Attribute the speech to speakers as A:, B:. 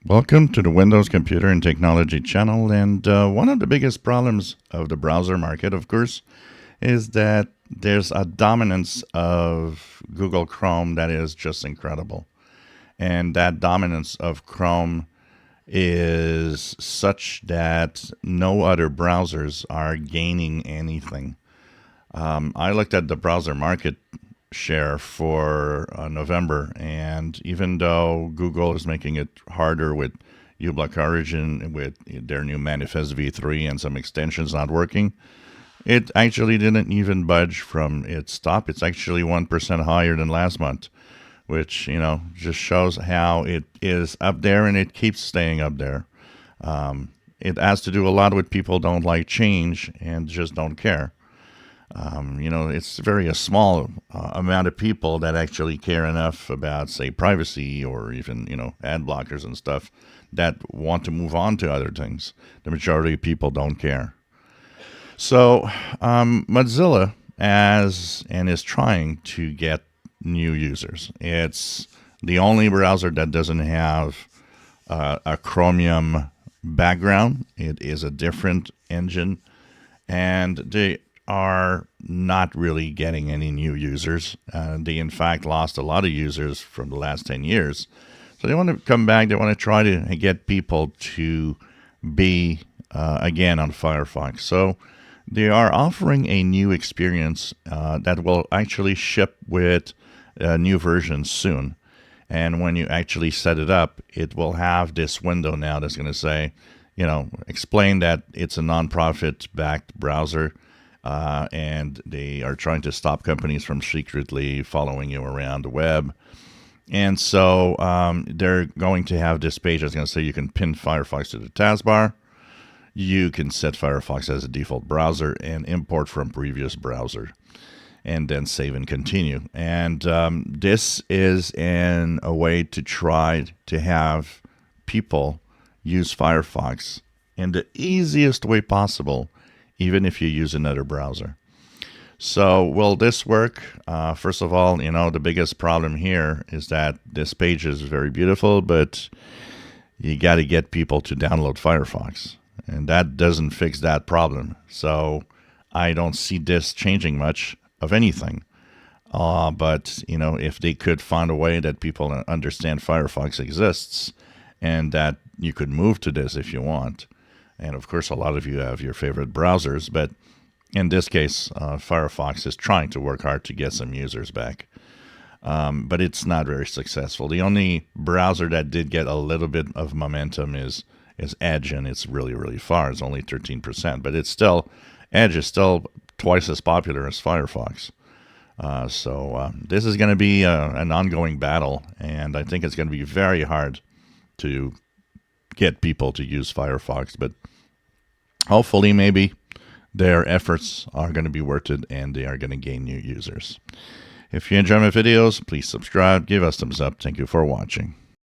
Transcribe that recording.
A: Welcome to the Windows Computer and Technology channel. And one of the biggest problems of the browser market, of course, is that there's a dominance of Google Chrome that is just incredible. And that dominance of Chrome is such that no other browsers are gaining anything. I looked at the browser market share for November, and even though Google is making it harder with uBlock Origin, with their new Manifest v3 and some extensions not working, it actually didn't even budge from its top. It's actually 1% higher than last month, which, just shows how it is up there and it keeps staying up there. It has to do a lot with people don't like change and just don't care. It's very a small amount of people that actually care enough about, say, privacy or even, ad blockers and stuff that want to move on to other things. The majority of people don't care. So Mozilla is trying to get new users. It's the only browser that doesn't have a Chromium background. It is a different engine, and they are not really getting any new users. They, in fact, lost a lot of users from the last 10 years. So they want to come back. They want to try to get people to be, again, on Firefox. So they are offering a new experience that will actually ship with a new version soon. And when you actually set it up, it will have this window now that's going to say, explain that it's a nonprofit-backed browser. And they are trying to stop companies from secretly following you around the web. And so they're going to have this page that's going to say you can pin Firefox to the taskbar. You can set Firefox as a default browser and import from previous browser, and then save and continue. And this is a way to try to have people use Firefox in the easiest way possible, even if you use another browser. So will this work? First of all, the biggest problem here is that this page is very beautiful, but you got to get people to download Firefox, and that doesn't fix that problem. So I don't see this changing much of anything. But, if they could find a way that people understand Firefox exists and that you could move to this if you want. And of course, a lot of you have your favorite browsers, but in this case, Firefox is trying to work hard to get some users back. But it's not very successful. The only browser that did get a little bit of momentum is Edge, and it's really, really far. It's only 13%, but Edge is still twice as popular as Firefox. So this is going to be an ongoing battle, and I think it's going to be very hard to get people to use Firefox, but hopefully maybe their efforts are going to be worth it and they are going to gain new users. If you enjoy my videos, please subscribe, give us thumbs up. Thank you for watching.